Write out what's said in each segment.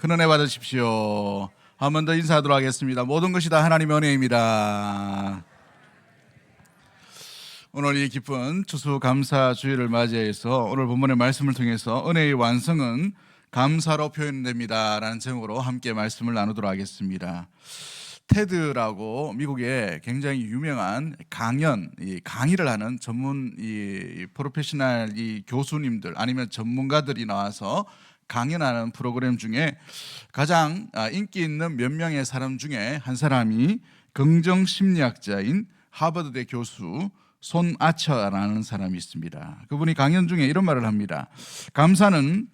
큰 은혜 받으십시오. 한 번 더 인사하도록 하겠습니다. 모든 것이 다 하나님의 은혜입니다. 오늘 이 기쁜 추수감사주일을 맞이해서 오늘 본문의 말씀을 통해서 은혜의 완성은 감사로 표현됩니다 라는 제목으로 함께 말씀을 나누도록 하겠습니다. 테드라고 미국의 굉장히 유명한 강의를 하는 전문 프로페셔널 교수님들 아니면 전문가들이 나와서 강연하는 프로그램 중에 가장 인기 있는 몇 명의 사람 중에 한 사람이 긍정심리학자인 하버드대 교수 손 아처라는 사람이 있습니다. 그분이 강연 중에 이런 말을 합니다. 감사는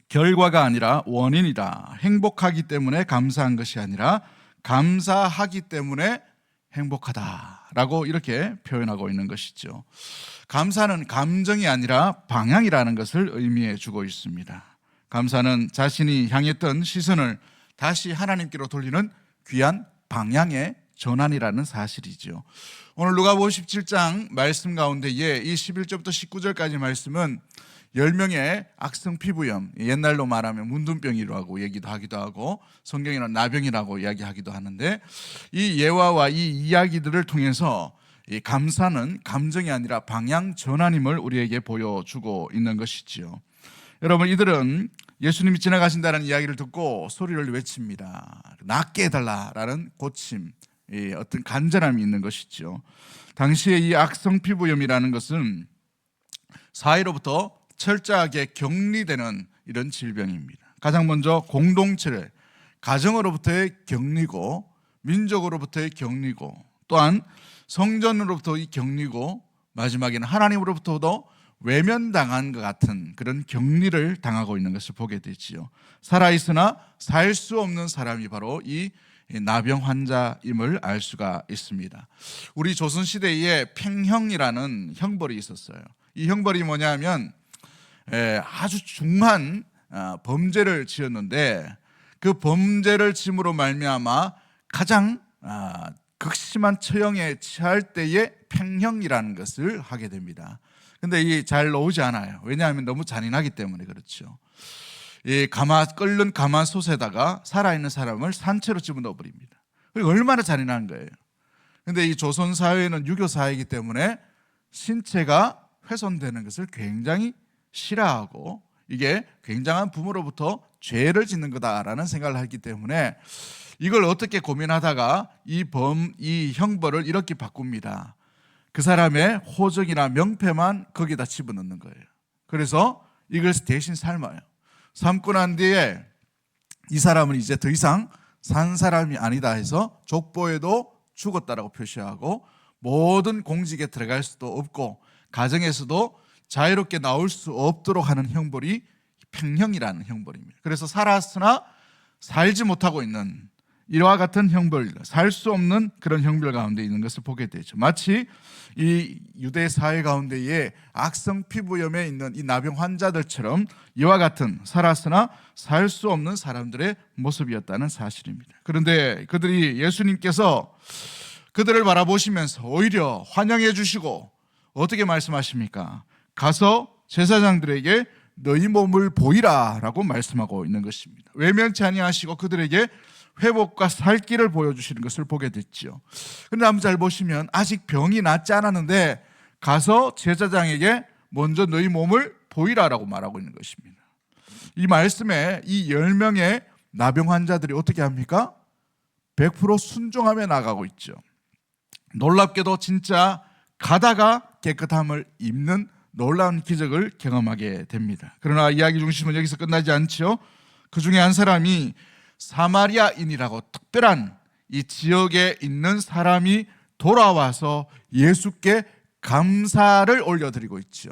결과가 아니라 원인이다. 행복하기 때문에 감사한 것이 아니라 감사하기 때문에 행복하다라고 이렇게 표현하고 있는 것이죠. 감사는 감정이 아니라 방향이라는 것을 의미해 주고 있습니다. 감사는 자신이 향했던 시선을 다시 하나님께로 돌리는 귀한 방향의 전환이라는 사실이죠. 오늘 누가복음 17장 말씀 가운데에 이 11절부터 19절까지 말씀은 10명의 악성 피부염, 옛날로 말하면 문둥병이라고 얘기도 하기도 하고 성경에는 나병이라고 이야기하기도 하는데, 이 예화와 이 이야기들을 통해서 이 감사는 감정이 아니라 방향 전환임을 우리에게 보여주고 있는 것이지요. 여러분, 이들은 예수님이 지나가신다는 이야기를 듣고 소리를 외칩니다. 낫게 해달라라는 고침, 어떤 간절함이 있는 것이죠. 당시에 이 악성 피부염이라는 것은 사회로부터 철저하게 격리되는 이런 질병입니다. 가장 먼저 공동체를, 가정으로부터의 격리고, 민족으로부터의 격리고, 또한 성전으로부터의 격리고, 마지막에는 하나님으로부터도 외면당한 것 같은 그런 격리를 당하고 있는 것을 보게 되지요. 살아있으나 살 수 없는 사람이 바로 이 나병 환자임을 알 수가 있습니다. 우리 조선시대에 팽형이라는 형벌이 있었어요. 이 형벌이 뭐냐면 아주 중한 범죄를 지었는데, 그 범죄를 짐으로 말미암아 가장 극심한 처형에 처할 때에 팽형이라는 것을 하게 됩니다. 근데 이게 잘 나오지 않아요. 왜냐하면 너무 잔인하기 때문에 그렇죠. 이 끓는 가마솥에다가 살아있는 사람을 산채로 집어넣어 버립니다. 얼마나 잔인한 거예요. 근데 이 조선 사회는 유교 사회이기 때문에 신체가 훼손되는 것을 굉장히 싫어하고, 이게 굉장한 부모로부터 죄를 짓는 거다라는 생각을 했기 때문에 이걸 어떻게 고민하다가 이 형벌을 이렇게 바꿉니다. 그 사람의 호적이나 명패만 거기다 집어넣는 거예요. 그래서 이걸 대신 삶아요. 삶고 난 뒤에 이 사람은 이제 더 이상 산 사람이 아니다 해서 족보에도 죽었다라고 표시하고, 모든 공직에 들어갈 수도 없고 가정에서도 자유롭게 나올 수 없도록 하는 형벌이 팽형이라는 형벌입니다. 그래서 살았으나 살지 못하고 있는 이와 같은 형벌, 살 수 없는 그런 형벌 가운데 있는 것을 보게 되죠. 마치 이 유대 사회 가운데에 악성 피부염에 있는 이 나병 환자들처럼 이와 같은 살았으나 살 수 없는 사람들의 모습이었다는 사실입니다. 그런데 그들이 예수님께서 그들을 바라보시면서 오히려 환영해 주시고 어떻게 말씀하십니까? 가서 제사장들에게 너희 몸을 보이라 라고 말씀하고 있는 것입니다. 외면치 아니하시고 그들에게 회복과 살 길을 보여주시는 것을 보게 됐죠. 그런데 한번 잘 보시면 아직 병이 낫지 않았는데 가서 제사장에게 먼저 너희 몸을 보이라라고 말하고 있는 것입니다. 이 말씀에 이 10명의 나병 환자들이 어떻게 합니까? 100% 순종하며 나가고 있죠. 놀랍게도 진짜 가다가 깨끗함을 입는 놀라운 기적을 경험하게 됩니다. 그러나 이야기 중심은 여기서 끝나지 않죠. 그 중에 한 사람이 사마리아인이라고 특별한 이 지역에 있는 사람이 돌아와서 예수께 감사를 올려드리고 있죠.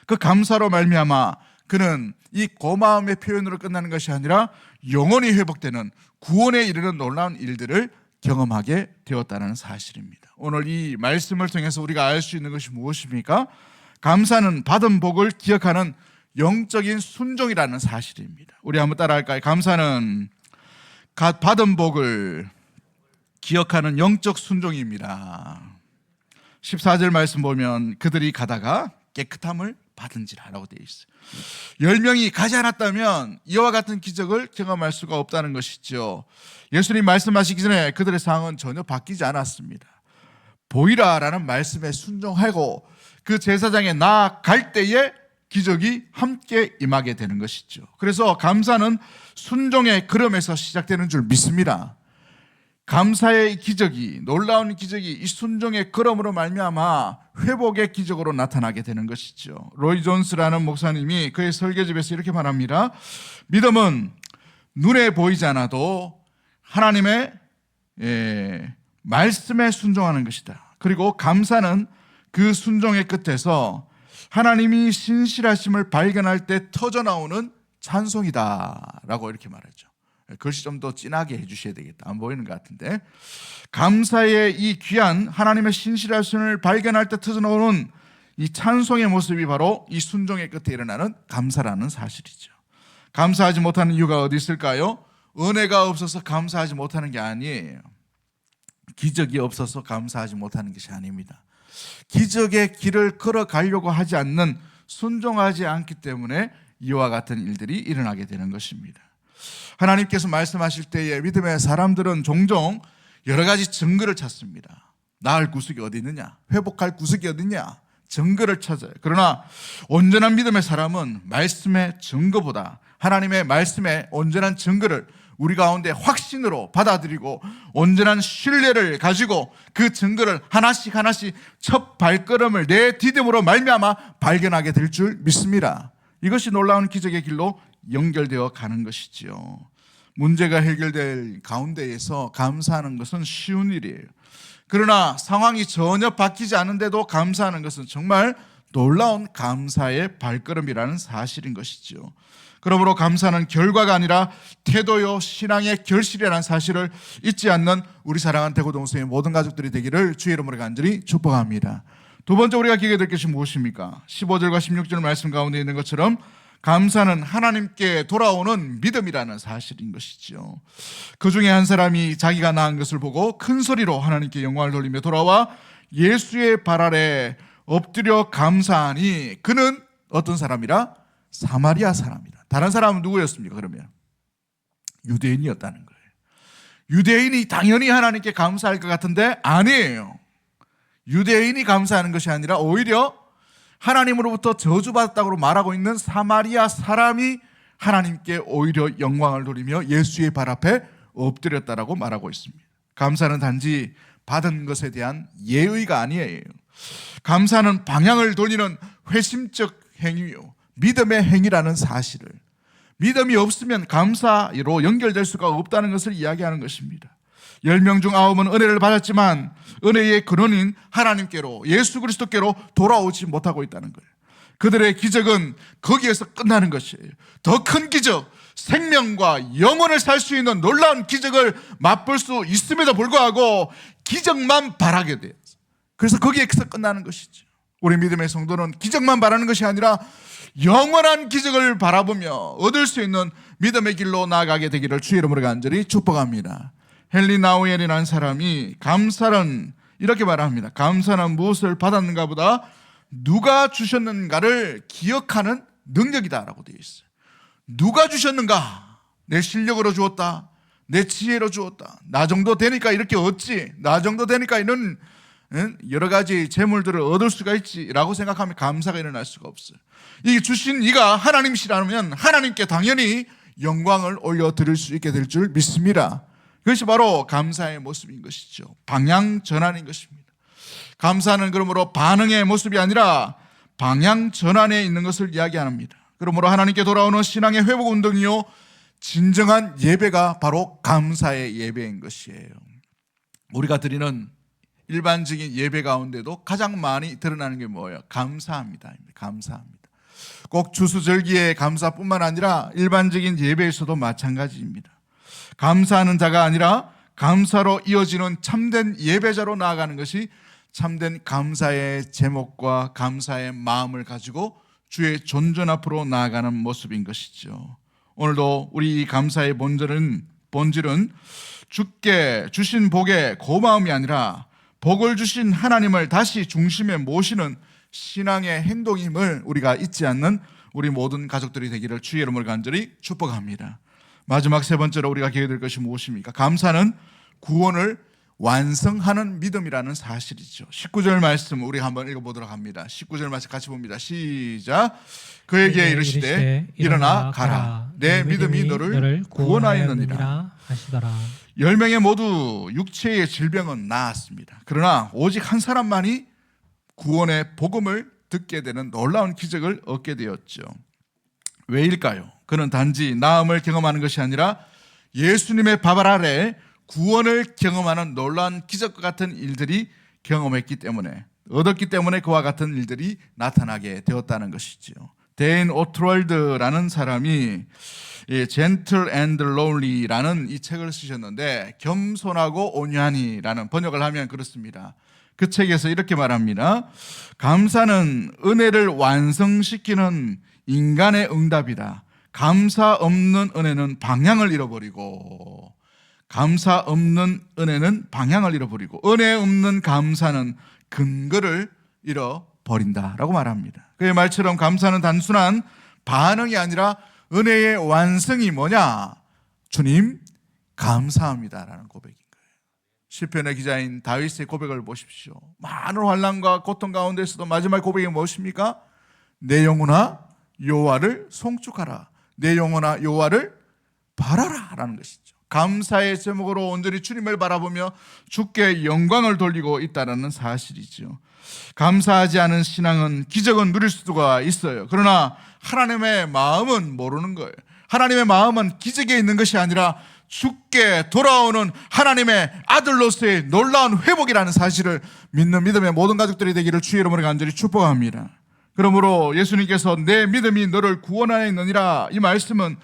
그 감사로 말미암아 그는 이 고마움의 표현으로 끝나는 것이 아니라 영원히 회복되는 구원에 이르는 놀라운 일들을 경험하게 되었다는 사실입니다. 오늘 이 말씀을 통해서 우리가 알 수 있는 것이 무엇입니까? 감사는 받은 복을 기억하는 영적인 순종이라는 사실입니다. 우리 한번 따라할까요? 감사는 받은 복을 기억하는 영적 순종입니다. 14절 말씀 보면 그들이 가다가 깨끗함을 받은지라라고 되어 있어요. 10명이 가지 않았다면 이와 같은 기적을 경험할 수가 없다는 것이죠. 예수님 말씀하시기 전에 그들의 상황은 전혀 바뀌지 않았습니다. 보이라라는 말씀에 순종하고 그 제사장에 나아갈 때에 기적이 함께 임하게 되는 것이죠. 그래서 감사는 순종의 걸음에서 시작되는 줄 믿습니다. 감사의 기적이, 놀라운 기적이 이 순종의 걸음으로 말미암아 회복의 기적으로 나타나게 되는 것이죠. 로이 존스라는 목사님이 그의 설교집에서 이렇게 말합니다. 믿음은 눈에 보이지 않아도 하나님의 말씀에 순종하는 것이다. 그리고 감사는 그 순종의 끝에서 하나님이 신실하심을 발견할 때 터져나오는 찬송이다라고 이렇게 말하죠. 글씨 좀 더 진하게 해주셔야 되겠다. 안 보이는 것 같은데, 감사의 이 귀한 하나님의 신실하심을 발견할 때 터져나오는 이 찬송의 모습이 바로 이 순종의 끝에 일어나는 감사라는 사실이죠. 감사하지 못하는 이유가 어디 있을까요? 은혜가 없어서 감사하지 못하는 게 아니에요. 기적이 없어서 감사하지 못하는 것이 아닙니다. 기적의 길을 걸어가려고 하지 않는, 순종하지 않기 때문에 이와 같은 일들이 일어나게 되는 것입니다. 하나님께서 말씀하실 때에 믿음의 사람들은 종종 여러 가지 증거를 찾습니다. 나을 구석이 어디 있느냐, 회복할 구석이 어디 있냐, 증거를 찾아요. 그러나 온전한 믿음의 사람은 말씀의 증거보다 하나님의 말씀의 온전한 증거를 우리 가운데 확신으로 받아들이고 온전한 신뢰를 가지고 그 증거를 하나씩 첫 발걸음을 내 디딤으로 말미암아 발견하게 될 줄 믿습니다. 이것이 놀라운 기적의 길로 연결되어 가는 것이지요. 문제가 해결될 가운데에서 감사하는 것은 쉬운 일이에요. 그러나 상황이 전혀 바뀌지 않은데도 감사하는 것은 정말 놀라운 감사의 발걸음이라는 사실인 것이죠. 그러므로 감사는 결과가 아니라 태도요 신앙의 결실이라는 사실을 잊지 않는 우리 사랑하는 대구동성의 모든 가족들이 되기를 주의 이름으로 간절히 축복합니다. 두 번째 우리가 기억해야 될 것이 무엇입니까? 15절과 16절 말씀 가운데 있는 것처럼 감사는 하나님께 돌아오는 믿음이라는 사실인 것이죠. 그 중에 한 사람이 자기가 낳은 것을 보고 큰 소리로 하나님께 영광을 돌리며 돌아와 예수의 발 아래 엎드려 감사하니 그는 어떤 사람이라? 사마리아 사람이다. 다른 사람은 누구였습니까? 그러면 유대인이었다는 거예요. 유대인이 당연히 하나님께 감사할 것 같은데 아니에요. 유대인이 감사하는 것이 아니라 오히려 하나님으로부터 저주받았다고 말하고 있는 사마리아 사람이 하나님께 오히려 영광을 돌리며 예수의 발 앞에 엎드렸다라고 말하고 있습니다. 감사는 단지 받은 것에 대한 예의가 아니에요. 감사는 방향을 돌리는 회심적 행위요, 믿음의 행위라는 사실을, 믿음이 없으면 감사로 연결될 수가 없다는 것을 이야기하는 것입니다. 10명 중 9은 은혜를 받았지만 은혜의 근원인 하나님께로, 예수 그리스도께로 돌아오지 못하고 있다는 거예요. 그들의 기적은 거기에서 끝나는 것이에요. 더 큰 기적, 생명과 영혼을 살 수 있는 놀라운 기적을 맛볼 수 있음에도 불구하고 기적만 바라게 돼요. 그래서 거기에서 끝나는 것이죠. 우리 믿음의 성도는 기적만 바라는 것이 아니라 영원한 기적을 바라보며 얻을 수 있는 믿음의 길로 나아가게 되기를 주의 이름으로 간절히 축복합니다. 헨리 나우엘이라는 사람이 감사는 이렇게 말합니다. 감사는 무엇을 받았는가 보다 누가 주셨는가를 기억하는 능력이다라고 되어 있어요. 누가 주셨는가? 내 실력으로 주었다, 내 지혜로 주었다, 나 정도 되니까 이렇게 얻지, 나 정도 되니까 이런 여러 가지 재물들을 얻을 수가 있지라고 생각하면 감사가 일어날 수가 없어요. 이 주신 이가 하나님이시라면 하나님께 당연히 영광을 올려드릴 수 있게 될 줄 믿습니다. 그것이 바로 감사의 모습인 것이죠. 방향 전환인 것입니다. 감사는 그러므로 반응의 모습이 아니라 방향 전환에 있는 것을 이야기합니다. 그러므로 하나님께 돌아오는 신앙의 회복 운동이요, 진정한 예배가 바로 감사의 예배인 것이에요. 우리가 드리는 일반적인 예배 가운데도 가장 많이 드러나는 게 뭐예요? 감사합니다. 감사합니다. 꼭 추수절기의 감사뿐만 아니라 일반적인 예배에서도 마찬가지입니다. 감사하는 자가 아니라 감사로 이어지는 참된 예배자로 나아가는 것이 참된 감사의 제목과 감사의 마음을 가지고 주의 존전 앞으로 나아가는 모습인 것이죠. 오늘도 우리 감사의 본질은 주께 주신 복의 고마움이 아니라 복을 주신 하나님을 다시 중심에 모시는 신앙의 행동임을 우리가 잊지 않는 우리 모든 가족들이 되기를 주의 이름으로 간절히 축복합니다. 마지막 세 번째로 우리가 기억해야 될 것이 무엇입니까? 감사는 구원을 완성하는 믿음이라는 사실이죠. 19절 말씀 우리 한번 읽어보도록 합니다. 19절 말씀 같이 봅니다. 시작. 그에게 이르시되 일어나 가라. 내 믿음이 너를 구원하였느니라 하시더라. 10명의 모두 육체의 질병은 나았습니다. 그러나 오직 한 사람만이 구원의 복음을 듣게 되는 놀라운 기적을 얻게 되었죠. 왜일까요? 그는 단지 나음을 경험하는 것이 아니라 예수님의 발 아래 구원을 경험하는 놀라운 기적과 같은 일들이 경험했기 때문에, 얻었기 때문에 그와 같은 일들이 나타나게 되었다는 것이죠. 데인 오트월드라는 사람이 Gentle and Lowly라는 이 책을 쓰셨는데, 겸손하고 온유하니라는 번역을 하면 그렇습니다. 그 책에서 이렇게 말합니다. 감사는 은혜를 완성시키는 인간의 응답이다. 감사 없는 은혜는 방향을 잃어버리고, 감사 없는 은혜는 방향을 잃어버리고, 은혜 없는 감사는 근거를 잃어버린다라고 말합니다. 그의 말처럼 감사는 단순한 반응이 아니라 은혜의 완성이 뭐냐? 주님 감사합니다라는 고백인 거예요. 시편의 기자인 다윗의 고백을 보십시오. 많은 환난과 고통 가운데서도 마지막 고백이 무엇입니까? 내 영혼아 여호와를 송축하라. 내 영혼아 여호와를 바라라 라는 것이죠. 감사의 제목으로 온전히 주님을 바라보며 주께 영광을 돌리고 있다는 사실이죠. 감사하지 않은 신앙은 기적은 누릴 수가 있어요. 그러나 하나님의 마음은 모르는 거예요. 하나님의 마음은 기적에 있는 것이 아니라 주께 돌아오는 하나님의 아들로서의 놀라운 회복이라는 사실을 믿는 믿음의 모든 가족들이 되기를 주의 이름으로 간절히 축복합니다. 그러므로 예수님께서 내 믿음이 너를 구원하였느니라, 이 말씀은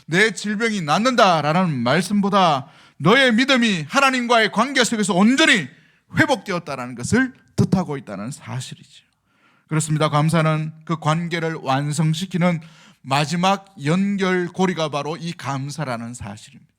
내 질병이 낫는다라는 말씀보다 너의 믿음이 하나님과의 관계 속에서 온전히 회복되었다는 것을 뜻하고 있다는 사실이죠. 그렇습니다. 감사는 그 관계를 완성시키는 마지막 연결고리가 바로 이 감사라는 사실입니다.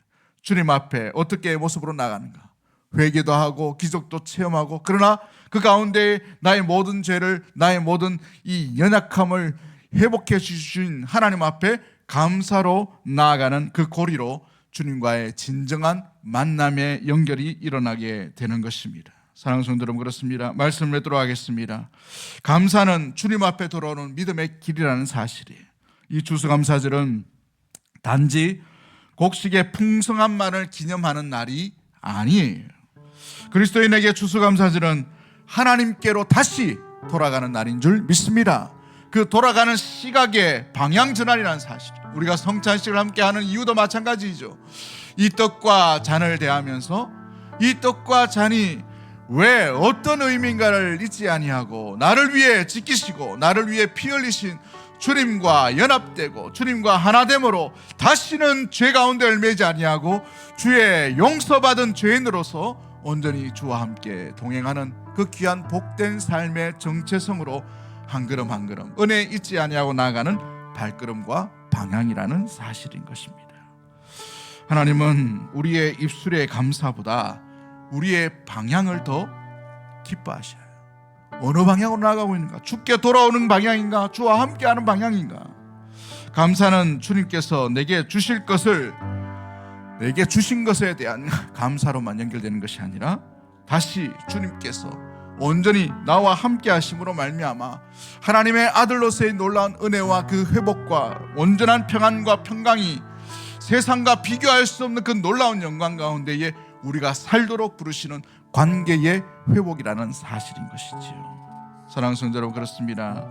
주님 앞에 어떻게 모습으로 나가는가? 회개도 하고 기적도 체험하고, 그러나 그 가운데 나의 모든 죄를, 나의 모든 이 연약함을 회복해 주신 하나님 앞에 감사로 나아가는 그 고리로 주님과의 진정한 만남의 연결이 일어나게 되는 것입니다. 사랑하는 성도 여러분, 그렇습니다. 말씀을 맺도록 하겠습니다. 감사는 주님 앞에 돌아오는 믿음의 길이라는 사실이에요. 이 추수감사절은 단지 곡식의 풍성함만을 기념하는 날이 아니에요. 그리스도인에게 추수감사절은 하나님께로 다시 돌아가는 날인 줄 믿습니다. 그 돌아가는 시각의 방향전환이라는 사실, 우리가 성찬식을 함께하는 이유도 마찬가지죠. 이 떡과 잔을 대하면서 이 떡과 잔이 왜 어떤 의미인가를 잊지 아니하고 나를 위해 지키시고 나를 위해 피 흘리신 주님과 연합되고 주님과 하나됨으로 다시는 죄 가운데 얽매이지 아니하고 주의 용서받은 죄인으로서 온전히 주와 함께 동행하는 그 귀한 복된 삶의 정체성으로 한 걸음 한 걸음 은혜 잊지 아니하고 나아가는 발걸음과 방향이라는 사실인 것입니다. 하나님은 우리의 입술의 감사보다 우리의 방향을 더 기뻐하셔요. 어느 방향으로 나아가고 있는가? 주께 돌아오는 방향인가? 주와 함께하는 방향인가? 감사는 주님께서 내게 주실 것을, 내게 주신 것에 대한 감사로만 연결되는 것이 아니라 다시 주님께서 온전히 나와 함께 하심으로 말미암아 하나님의 아들로서의 놀라운 은혜와 그 회복과 온전한 평안과 평강이 세상과 비교할 수 없는 그 놀라운 영광 가운데에 우리가 살도록 부르시는 관계의 회복이라는 사실인 것이지요. 사랑하는 성도 여러분, 그렇습니다.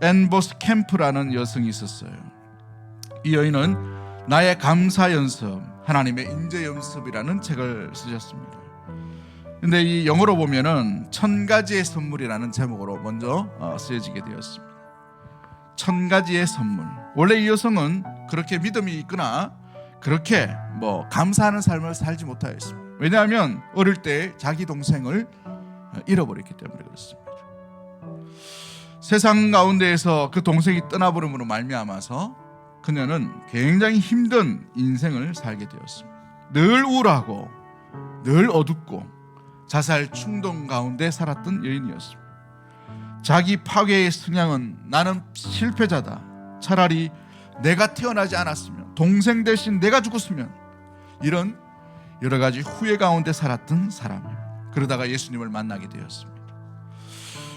앤 보스 캠프라는 여성이 있었어요. 이 여인은 나의 감사 연습, 하나님의 인재 연습이라는 책을 쓰셨습니다. 근데 이 영어로 보면은 1000가지의 선물이라는 제목으로 먼저 쓰여지게 되었습니다. 1000가지의 선물. 원래 이 여성은 그렇게 믿음이 있거나 그렇게 감사하는 삶을 살지 못하였습니다. 왜냐하면 어릴 때 자기 동생을 잃어버렸기 때문에 그렇습니다. 세상 가운데에서 그 동생이 떠나버림으로 말미암아서 그녀는 굉장히 힘든 인생을 살게 되었습니다. 늘 우울하고 늘 어둡고 자살 충동 가운데 살았던 여인이었습니다. 자기 파괴의 성향은 나는 실패자다, 차라리 내가 태어나지 않았으면, 동생 대신 내가 죽었으면, 이런 여러 가지 후회 가운데 살았던 사람이에요. 그러다가 예수님을 만나게 되었습니다.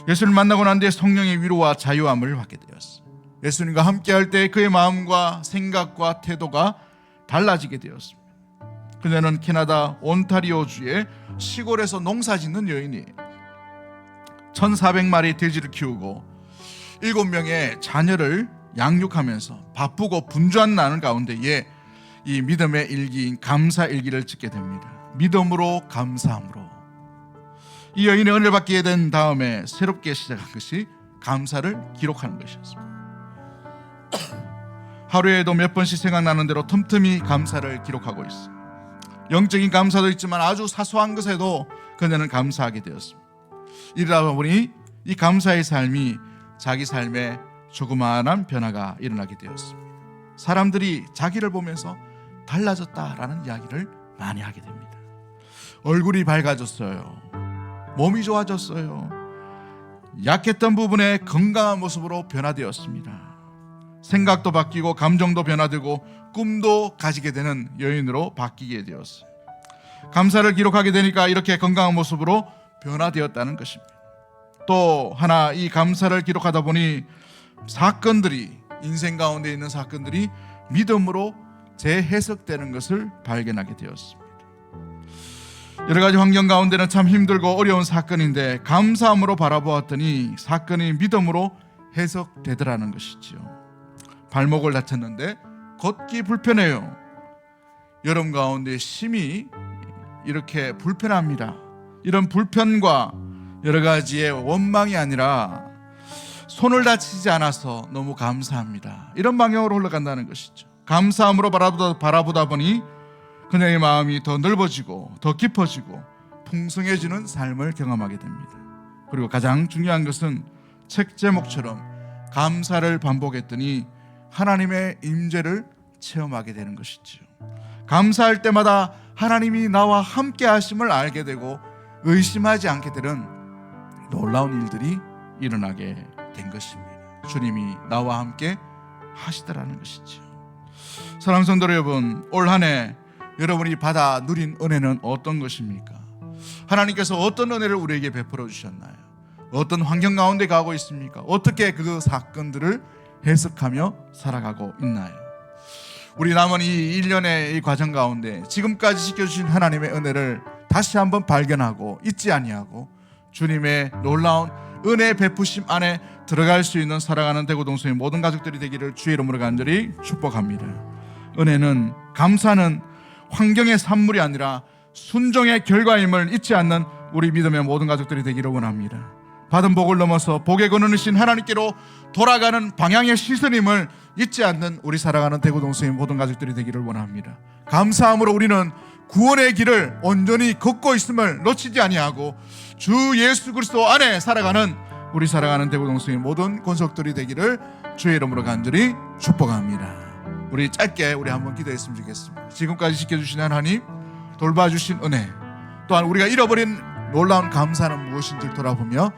예수님을 만나고 난 뒤에 성령의 위로와 자유함을 받게 되었어요. 예수님과 함께 할 때 그의 마음과 생각과 태도가 달라지게 되었습니다. 그녀는 캐나다 온타리오주의 시골에서 농사짓는 여인이에요. 1400마리 돼지를 키우고 7명의 자녀를 양육하면서 바쁘고 분주한 나는 가운데에 이 믿음의 일기인 감사 일기를 찍게 됩니다. 믿음으로 감사함으로. 이 여인이 은혜를 받게 된 다음에 새롭게 시작한 것이 감사를 기록하는 것이었습니다. 하루에도 몇 번씩 생각나는 대로 틈틈이 감사를 기록하고 있어요. 영적인 감사도 있지만 아주 사소한 것에도 그녀는 감사하게 되었습니다. 이러다 보니 이 감사의 삶이 자기 삶에 조그마한 변화가 일어나게 되었습니다. 사람들이 자기를 보면서 달라졌다라는 이야기를 많이 하게 됩니다. 얼굴이 밝아졌어요. 몸이 좋아졌어요. 약했던 부분에 건강한 모습으로 변화되었습니다. 생각도 바뀌고 감정도 변화되고 꿈도 가지게 되는 여인으로 바뀌게 되었어요. 감사를 기록하게 되니까 이렇게 건강한 모습으로 변화되었다는 것입니다. 또 하나, 이 감사를 기록하다 보니 사건들이, 인생 가운데 있는 사건들이 믿음으로 재해석되는 것을 발견하게 되었습니다. 여러 가지 환경 가운데는 참 힘들고 어려운 사건인데 감사함으로 바라보았더니 사건이 믿음으로 해석되더라는 것이지요. 발목을 다쳤는데 걷기 불편해요. 여러분 가운데 심히 이렇게 불편합니다. 이런 불편과 여러 가지의 원망이 아니라 손을 다치지 않아서 너무 감사합니다, 이런 방향으로 흘러간다는 것이죠. 감사함으로 바라보다 보니 그녀의 마음이 더 넓어지고 더 깊어지고 풍성해지는 삶을 경험하게 됩니다. 그리고 가장 중요한 것은 책 제목처럼 감사를 반복했더니 하나님의 임재를 체험하게 되는 것이지요. 감사할 때마다 하나님이 나와 함께 하심을 알게 되고 의심하지 않게 되는 놀라운 일들이 일어나게 된 것입니다. 주님이 나와 함께 하시더라는 것이지요. 사랑하는 성도 여러분, 올 한 해 여러분이 받아 누린 은혜는 어떤 것입니까? 하나님께서 어떤 은혜를 우리에게 베풀어 주셨나요? 어떤 환경 가운데 가고 있습니까? 어떻게 그 사건들을 해석하며 살아가고 있나요? 우리 남은 이 1년의 이 과정 가운데 지금까지 지켜주신 하나님의 은혜를 다시 한번 발견하고 잊지 아니하고 주님의 놀라운 은혜 베푸심 안에 들어갈 수 있는 살아가는 대구 동성의 모든 가족들이 되기를 주의 이름으로 간절히 축복합니다. 은혜는, 감사는 환경의 산물이 아니라 순종의 결과임을 잊지 않는 우리 믿음의 모든 가족들이 되기를 원합니다. 받은 복을 넘어서 복의 근원이신 하나님께로 돌아가는 방향의 시선임을 잊지 않는 우리 살아가는 대구 동성의 모든 가족들이 되기를 원합니다. 감사함으로 우리는 구원의 길을 온전히 걷고 있음을 놓치지 아니하고 주 예수 그리스도 안에 살아가는 우리 살아가는 대구 동성의 모든 권속들이 되기를 주의 이름으로 간절히 축복합니다. 우리 짧게 한번 기도했으면 좋겠습니다. 지금까지 지켜주신 하나님, 돌봐주신 은혜, 또한 우리가 잃어버린 놀라운 감사는 무엇인지를 돌아보며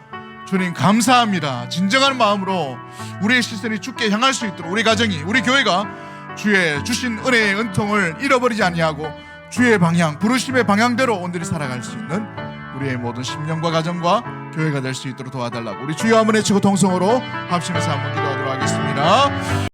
주님 감사합니다, 진정한 마음으로 우리의 시선이 주께 향할 수 있도록 우리 가정이, 우리 교회가 주의 주신 은혜의 은통을 잃어버리지 아니하고 주의 방향, 부르심의 방향대로 온전히 살아갈 수 있는 우리의 모든 심령과 가정과 교회가 될 수 있도록 도와달라고 우리 주여 한번 외치고 통성으로 합심해서 한번 기도하도록 하겠습니다.